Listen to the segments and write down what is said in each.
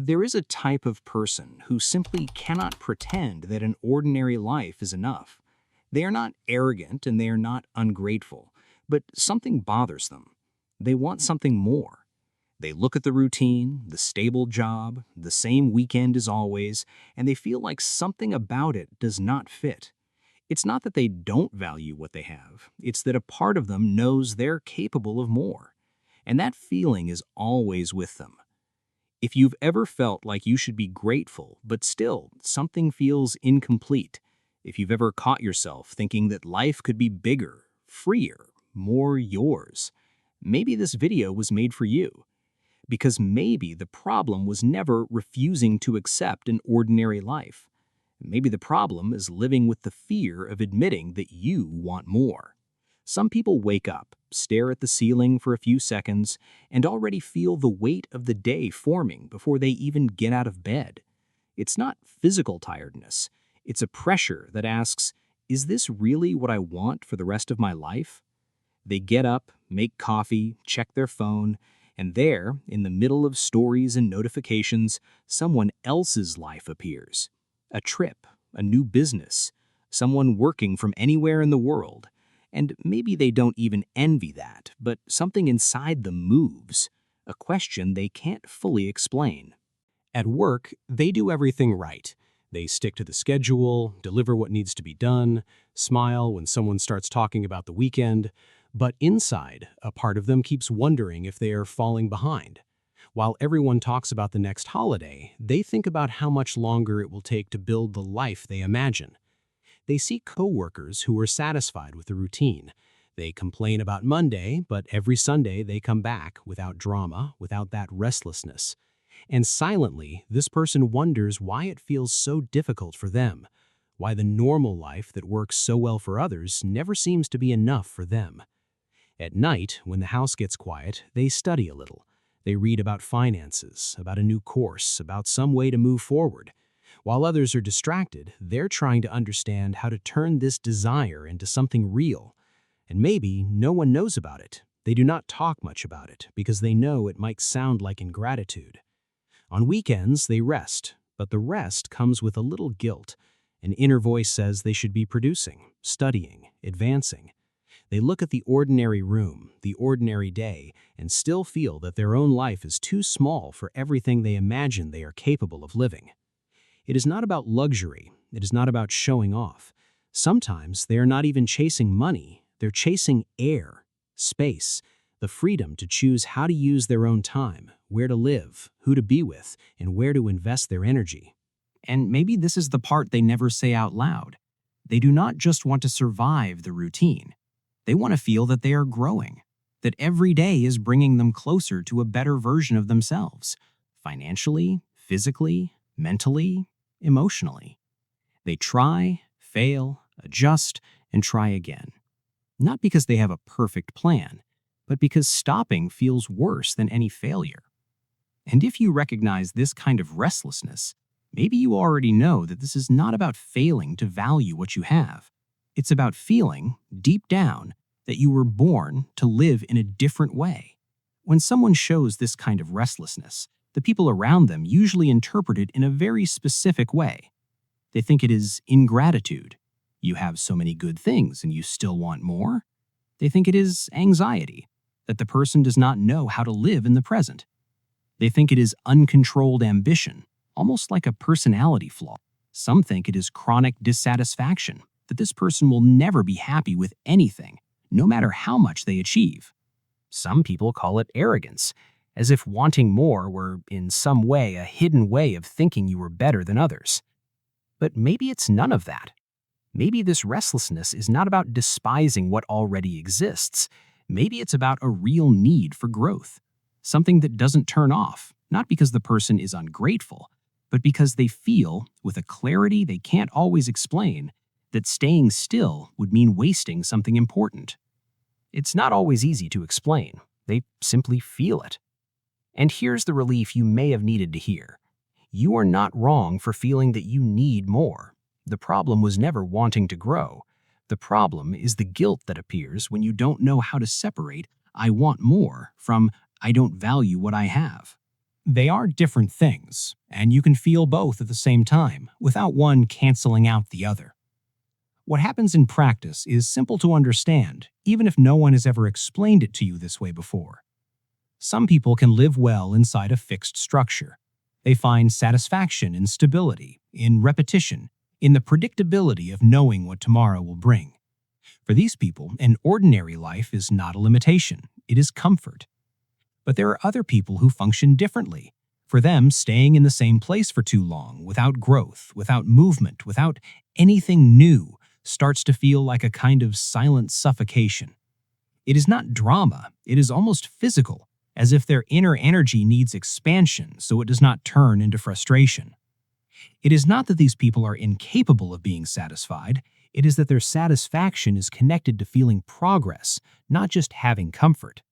There is a type of person who simply cannot pretend that an ordinary life is enough. They are not arrogant and they are not ungrateful, but something bothers them. They want something more. They look at the routine, the stable job, the same weekend as always, and they feel like something about it does not fit. It's not that they don't value what they have, it's that a part of them knows they're capable of more. And that feeling is always with them. If you've ever felt like you should be grateful, but still something feels incomplete, if you've ever caught yourself thinking that life could be bigger, freer, more yours, maybe this video was made for you. Because maybe the problem was never refusing to accept an ordinary life. Maybe the problem is living with the fear of admitting that you want more. Some people wake up, stare at the ceiling for a few seconds, and already feel the weight of the day forming before they even get out of bed. It's not physical tiredness. It's a pressure that asks, is this really what I want for the rest of my life? They get up, make coffee, check their phone, and there, in the middle of stories and notifications, someone else's life appears. A trip, a new business, someone working from anywhere in the world. And maybe they don't even envy that, but something inside them moves, a question they can't fully explain. At work, they do everything right. They stick to the schedule, deliver what needs to be done, smile when someone starts talking about the weekend. But inside, a part of them keeps wondering if they are falling behind. While everyone talks about the next holiday, they think about how much longer it will take to build the life they imagine. They see coworkers who are satisfied with the routine. They complain about Monday, but every Sunday they come back without drama, without that restlessness. And silently, this person wonders why it feels so difficult for them, why the normal life that works so well for others never seems to be enough for them. At night, when the house gets quiet, they study a little. They read about finances, about a new course, about some way to move forward. While others are distracted, they're trying to understand how to turn this desire into something real. And maybe no one knows about it. They do not talk much about it because they know it might sound like ingratitude. On weekends, they rest, but the rest comes with a little guilt. An inner voice says they should be producing, studying, advancing. They look at the ordinary room, the ordinary day, and still feel that their own life is too small for everything they imagine they are capable of living. It is not about luxury. It is not about showing off. Sometimes they are not even chasing money. They're chasing air, space, the freedom to choose how to use their own time, where to live, who to be with, and where to invest their energy. And maybe this is the part they never say out loud. They do not just want to survive the routine. They want to feel that they are growing, that every day is bringing them closer to a better version of themselves, financially, physically, mentally, emotionally. They try, fail, adjust, and try again. Not because they have a perfect plan, but because stopping feels worse than any failure. And if you recognize this kind of restlessness, maybe you already know that this is not about failing to value what you have. It's about feeling, deep down, that you were born to live in a different way. When someone shows this kind of restlessness, the people around them usually interpret it in a very specific way. They think it is ingratitude. You have so many good things and you still want more. They think it is anxiety, that the person does not know how to live in the present. They think it is uncontrolled ambition, almost like a personality flaw. Some think it is chronic dissatisfaction, that this person will never be happy with anything, no matter how much they achieve. Some people call it arrogance, as if wanting more were in some way a hidden way of thinking you were better than others. But maybe it's none of that. Maybe this restlessness is not about despising what already exists. Maybe it's about a real need for growth, something that doesn't turn off, not because the person is ungrateful, but because they feel, with a clarity they can't always explain, that staying still would mean wasting something important. It's not always easy to explain. They simply feel it. And here's the relief you may have needed to hear. You are not wrong for feeling that you need more. The problem was never wanting to grow. The problem is the guilt that appears when you don't know how to separate "I want more" from "I don't value what I have." They are different things, and you can feel both at the same time, without one canceling out the other. What happens in practice is simple to understand, even if no one has ever explained it to you this way before. Some people can live well inside a fixed structure. They find satisfaction in stability, in repetition, in the predictability of knowing what tomorrow will bring. For these people, an ordinary life is not a limitation, it is comfort. But there are other people who function differently. For them, staying in the same place for too long, without growth, without movement, without anything new, starts to feel like a kind of silent suffocation. It is not drama, it is almost physical, as if their inner energy needs expansion so it does not turn into frustration. It is not that these people are incapable of being satisfied, it is that their satisfaction is connected to feeling progress, not just having comfort.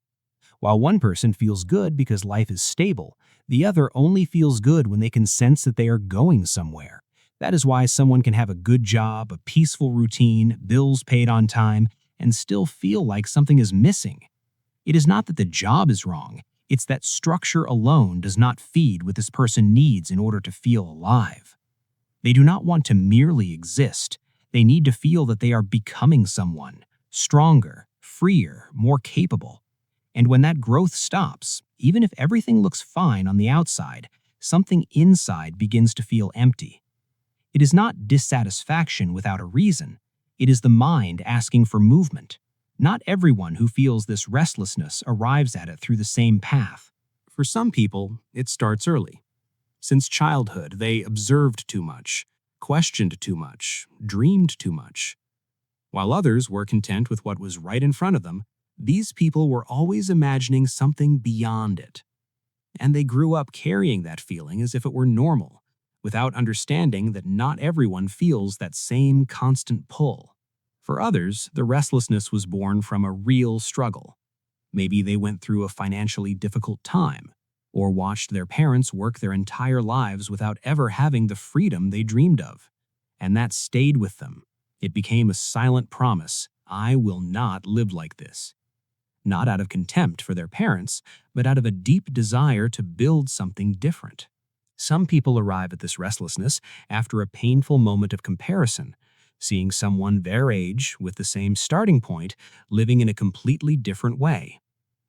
While one person feels good because life is stable, the other only feels good when they can sense that they are going somewhere. That is why someone can have a good job, a peaceful routine, bills paid on time, and still feel like something is missing. It is not that the job is wrong, it's that structure alone does not feed what this person needs in order to feel alive. They do not want to merely exist, they need to feel that they are becoming someone, stronger, freer, more capable. And when that growth stops, even if everything looks fine on the outside, something inside begins to feel empty. It is not dissatisfaction without a reason. It is the mind asking for movement. Not everyone who feels this restlessness arrives at it through the same path. For some people, it starts early. Since childhood, they observed too much, questioned too much, dreamed too much. While others were content with what was right in front of them, these people were always imagining something beyond it. And they grew up carrying that feeling as if it were normal, without understanding that not everyone feels that same constant pull. For others, the restlessness was born from a real struggle. Maybe they went through a financially difficult time, or watched their parents work their entire lives without ever having the freedom they dreamed of. And that stayed with them. It became a silent promise, I will not live like this. Not out of contempt for their parents, but out of a deep desire to build something different. Some people arrive at this restlessness after a painful moment of comparison, seeing someone their age with the same starting point living in a completely different way.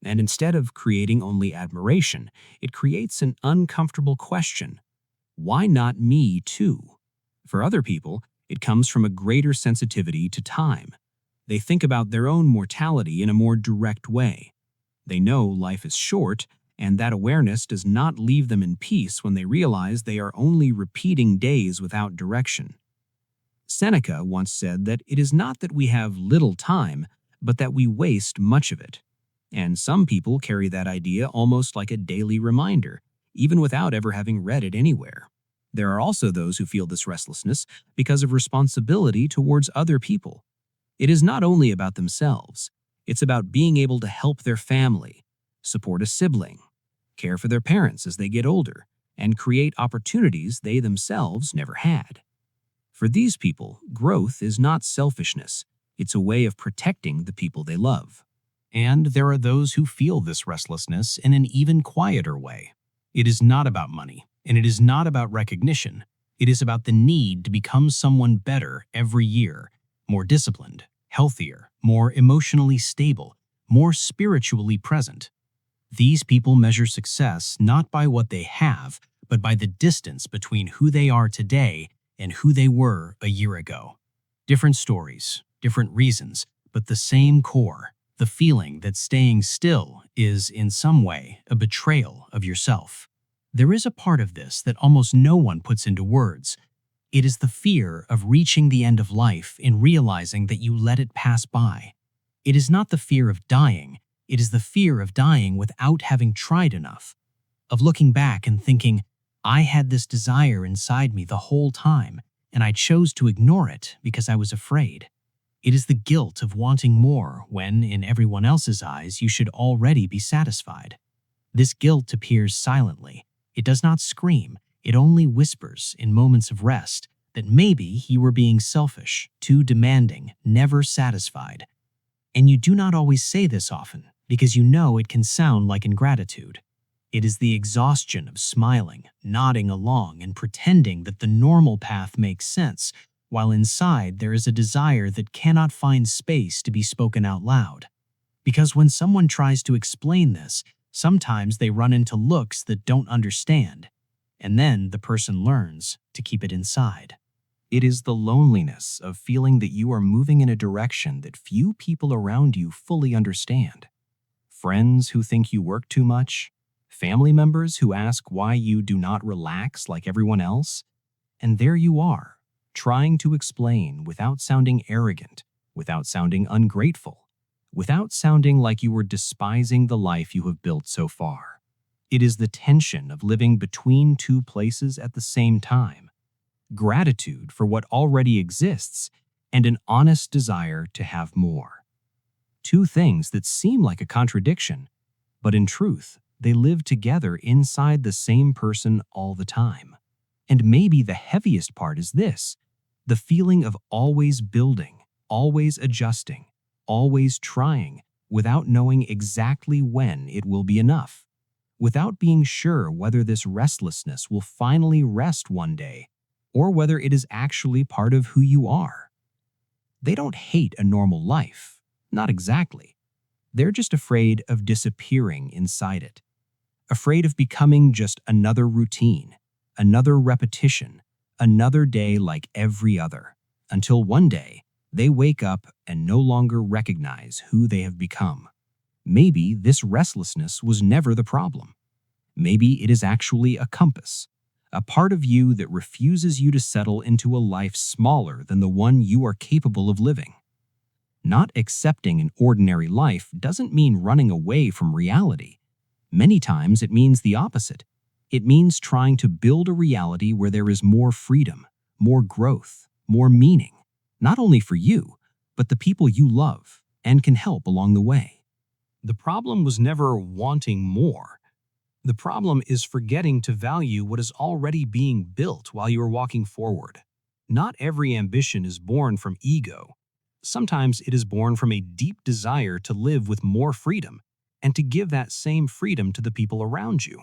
And instead of creating only admiration, it creates an uncomfortable question. Why not me too? For other people, it comes from a greater sensitivity to time. They think about their own mortality in a more direct way. They know life is short, and that awareness does not leave them in peace when they realize they are only repeating days without direction. Seneca once said that it is not that we have little time, but that we waste much of it. And some people carry that idea almost like a daily reminder, even without ever having read it anywhere. There are also those who feel this restlessness because of responsibility towards other people. It is not only about themselves, it's about being able to help their family, support a sibling, care for their parents as they get older, and create opportunities they themselves never had. For these people, growth is not selfishness, it's a way of protecting the people they love. And there are those who feel this restlessness in an even quieter way. It is not about money, and it is not about recognition. It is about the need to become someone better every year, more disciplined, healthier, more emotionally stable, more spiritually present. These people measure success not by what they have, but by the distance between who they are today and who they were a year ago. Different stories, different reasons, but the same core, the feeling that staying still is, in some way, a betrayal of yourself. There is a part of this that almost no one puts into words. It is the fear of reaching the end of life and realizing that you let it pass by. It is not the fear of dying, it is the fear of dying without having tried enough, of looking back and thinking, I had this desire inside me the whole time, and I chose to ignore it because I was afraid. It is the guilt of wanting more when, in everyone else's eyes, you should already be satisfied. This guilt appears silently. It does not scream. It only whispers in moments of rest that maybe you were being selfish, too demanding, never satisfied. And you do not always say this often because you know it can sound like ingratitude. It is the exhaustion of smiling, nodding along, and pretending that the normal path makes sense, while inside there is a desire that cannot find space to be spoken out loud. Because when someone tries to explain this, sometimes they run into looks that don't understand, and then the person learns to keep it inside. It is the loneliness of feeling that you are moving in a direction that few people around you fully understand. Friends who think you work too much, family members who ask why you do not relax like everyone else, and there you are, trying to explain without sounding arrogant, without sounding ungrateful, without sounding like you were despising the life you have built so far. It is the tension of living between two places at the same time, gratitude for what already exists, and an honest desire to have more. Two things that seem like a contradiction, but in truth, they live together inside the same person all the time. And maybe the heaviest part is this: the feeling of always building, always adjusting, always trying, without knowing exactly when it will be enough, without being sure whether this restlessness will finally rest one day, or whether it is actually part of who you are. They don't hate a normal life, not exactly. They're just afraid of disappearing inside it, afraid of becoming just another routine, another repetition, another day like every other, until one day they wake up and no longer recognize who they have become. Maybe this restlessness was never the problem. Maybe it is actually a compass, a part of you that refuses you to settle into a life smaller than the one you are capable of living. Not accepting an ordinary life doesn't mean running away from reality. Many times it means the opposite. It means trying to build a reality where there is more freedom, more growth, more meaning, not only for you, but the people you love and can help along the way. The problem was never wanting more. The problem is forgetting to value what is already being built while you are walking forward. Not every ambition is born from ego. Sometimes it is born from a deep desire to live with more freedom and to give that same freedom to the people around you.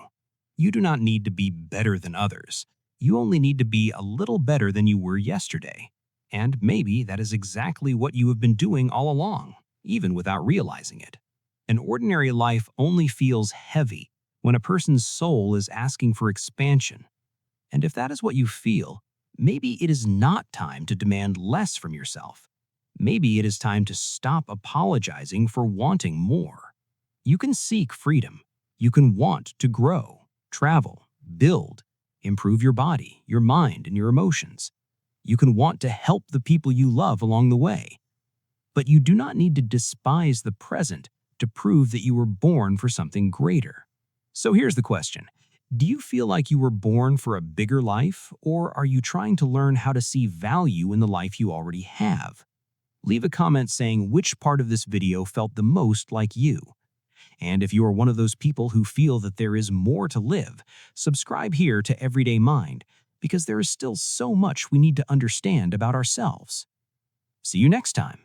You do not need to be better than others. You only need to be a little better than you were yesterday. And maybe that is exactly what you have been doing all along, even without realizing it. An ordinary life only feels heavy when a person's soul is asking for expansion. And if that is what you feel, maybe it is not time to demand less from yourself. Maybe it is time to stop apologizing for wanting more. You can seek freedom. You can want to grow, travel, build, improve your body, your mind, and your emotions. You can want to help the people you love along the way. But you do not need to despise the present to prove that you were born for something greater. So here's the question. Do you feel like you were born for a bigger life, or are you trying to learn how to see value in the life you already have? Leave a comment saying which part of this video felt the most like you. And if you are one of those people who feel that there is more to live, subscribe here to Everyday Mind, because there is still so much we need to understand about ourselves. See you next time.